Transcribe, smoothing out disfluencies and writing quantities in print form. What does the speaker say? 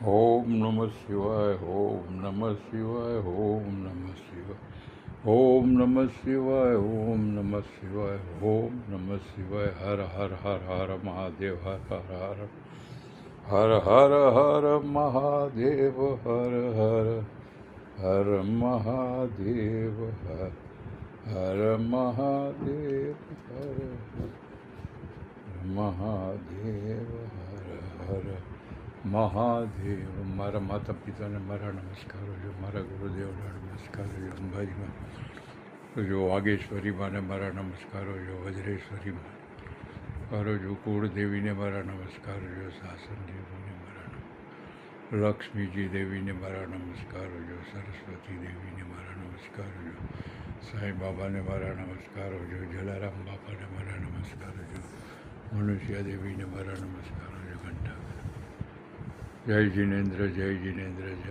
ઓમ નમઃ શિવાય, ઓમ નમઃ શિવાય, ઓમ નમઃ શિવાય, ઓમ નમઃ શિવાય, ઓમ નમઃ શિવાય, ઓમ નમઃ શિવાય. હર હર હર હર મહાદેવ, હર હર હર હર હર હર મહાદેવ, હર હર હર મહાદેવ, હર હર મહાદેવ, હર મહાદેવ, હર હર મહાદેવ. મારા માતા પિતાને મારા નમસ્કારો છે, મારા ગુરુદેવના નમસ્કારો છે, અંબાજીમાં જો વાગેશ્વરીમાને મારા નમસ્કારો છે, વજ્રેશ્વરીમાં કરો છો, કુળદેવીને મારા નમસ્કારો છે, સાસનદેવીને મારા લક્ષ્મીજી દેવીને મારા નમસ્કારો છે, સરસ્વતી દેવીને મારા નમસ્કારો છે, સાંઈ બાબાને મારા નમસ્કારો છે, જલારામ બાપાને મારા નમસ્કારો છે, મનુષ્ય દેવીને મારા નમસ્કારો છે, ઘંટા. જય જિનેન્દ્ર, જય જિનેન્દ્ર, જય